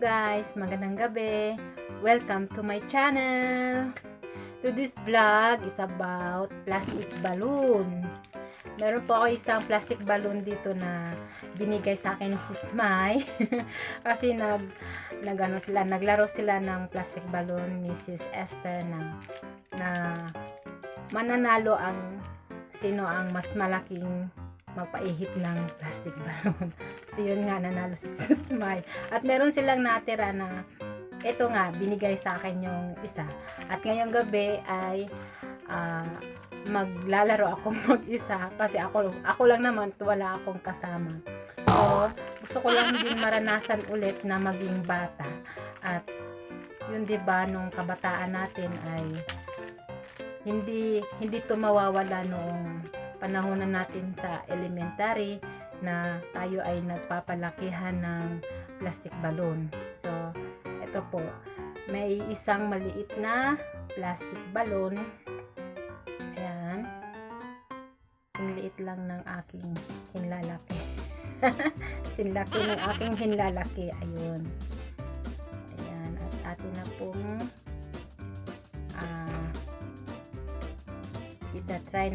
guys, magandang gabi. Welcome to my channel. Today's vlog is about plastic balloon. Meron po ako isang plastic balloon dito na binigay sa akin ni Sis Mai. Kasi naglaro sila ng plastic balloon ni Sis Esther na mananalo ang sino ang mas malaking magpaihip ng plastic balloon. So yun nga, nanalo si Sis Mai. At meron silang natira na ito nga, binigay sa akin yung isa. At ngayong gabi ay maglalaro ako mag-isa kasi ako lang naman, wala akong kasama. So gusto ko lang din maranasan ulit na maging bata. At yun, diba, nung kabataan natin ay hindi to mawawala noong panahonan natin sa elementary na tayo ay nagpapalakihan ng plastic balloon. So, ito po, may isang maliit na plastic balloon. Ayan. Sinliit lang ng aking hinlalaki. Sinlaki ng aking hinlalaki. Ayun. Ayan. At atin na pong itatry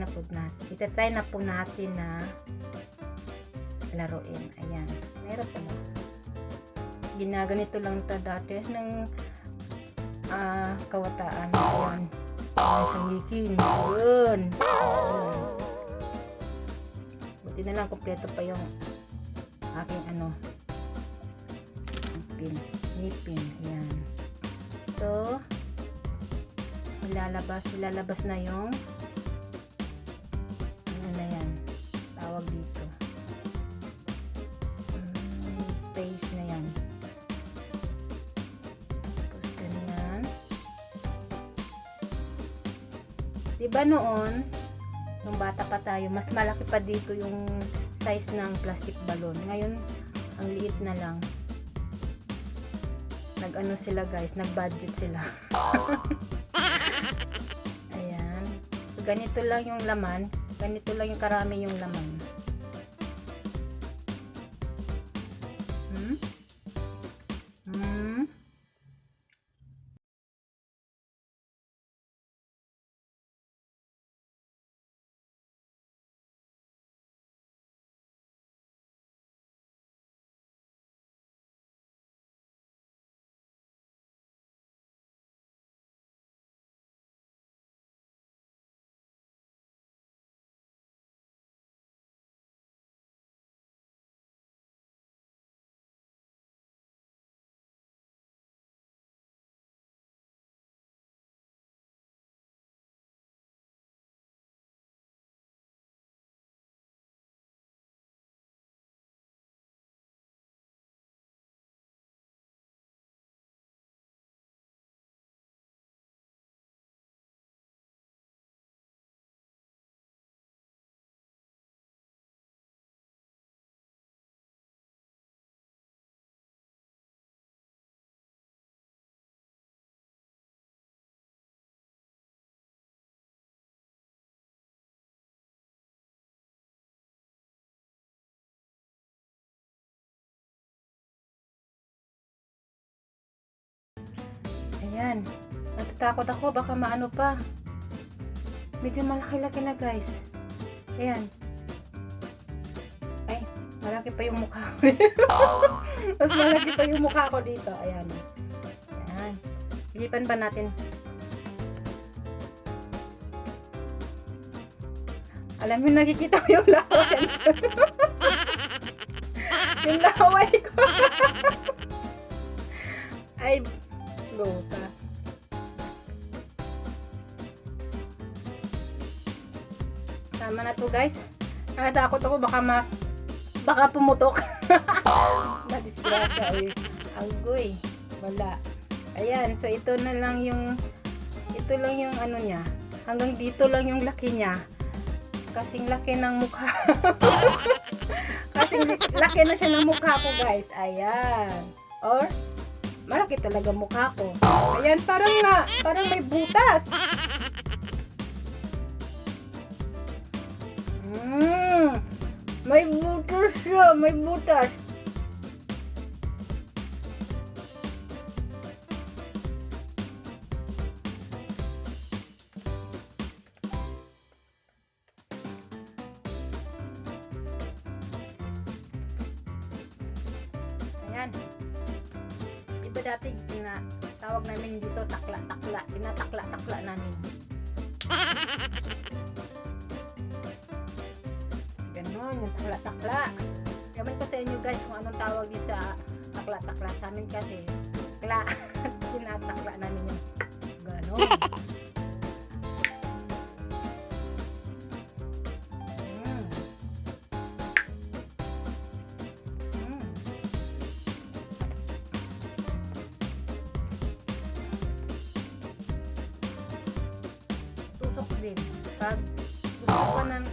na po natin na laruin. Ayan. Meron pala. Ginaganito lang ito dati ng kawataan. Ayan. Sangikin. Ayun. Buti na lang kompleto pa yung aking ngipin. Ayan. So, ilalabas na yung tawag dito, face na yan. Tapos ganyan. Diba noon nung bata pa tayo, mas malaki pa dito yung size ng plastic balloon. Ngayon ang liit na lang. Nag-ano sila guys, nag-budget sila. Ayan. So, ganito lang yung laman. Ganito lang yung karami yung laman. Ayan. Natatakot ako, baka maano pa. Medyo malaki-laki na guys. Ayan. Ay, malaki pa yung mukha ko. Mas malaki pa yung mukha ko dito. Ayan. Ayan. Pilipan pa natin. Alam mo, nakikita ko yung laway. Yung laway ko. Ay, luta. Tama na to guys. Natatakot ako baka pumutok. Nadisgrasya. Agoy. Wala. Ayan, so ito lang yung ano niya. Hanggang dito lang yung laki niya. Kasing laki ng mukha. Kasing laki na siya ng mukha ko guys. Ayan. Or malaki talaga mukha ko. Ayan, parang may butas. May butas siya, may butas. Yan. Diba dati tawag namin dito takla-takla. Tinatakla-takla namin. Ganon, yung takla-takla. Ewan ko sa inyo guys kung anong tawag niyo sa takla-takla. Sa amin kasi, takla. Tinatakla namin yung ganon. Tusok din. Pag gusto ko ng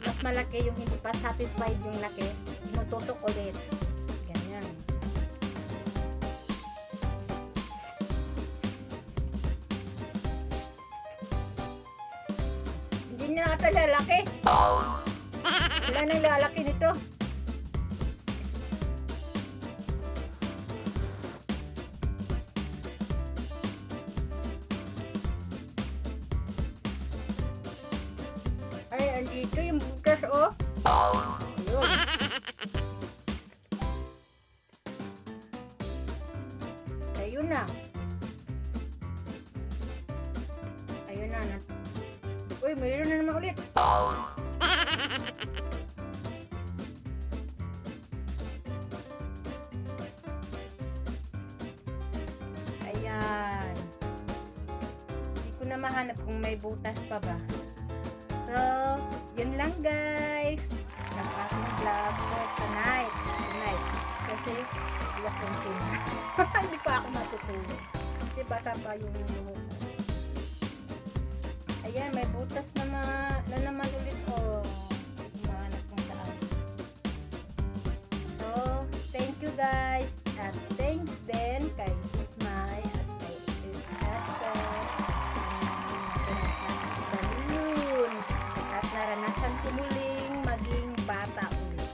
mas malaki yung hindi pa satisfied yung laki, inutusok ulit. Ganyan. Hindi na ata lalaki. Wala nang lalaki nito. Ay, andito yung butas, oh. Ayun. Ayun na. Ayun na. Uy, mayroon na naman ulit. Ayan. Hindi ko na mahanap kung may butas pa ba. So, yun lang guys. Ang aking vlog for tonight. Kasi, alas 11 na. Hindi pa ako matutulog. Kasi basa pa yung luho ko. Ayan, may butas na naman ulit. Oh, mahanap kung saan. So, thank you guys. At thanks din kay Ismay at kay Esther. Naranasan ko muling maging bata ulit.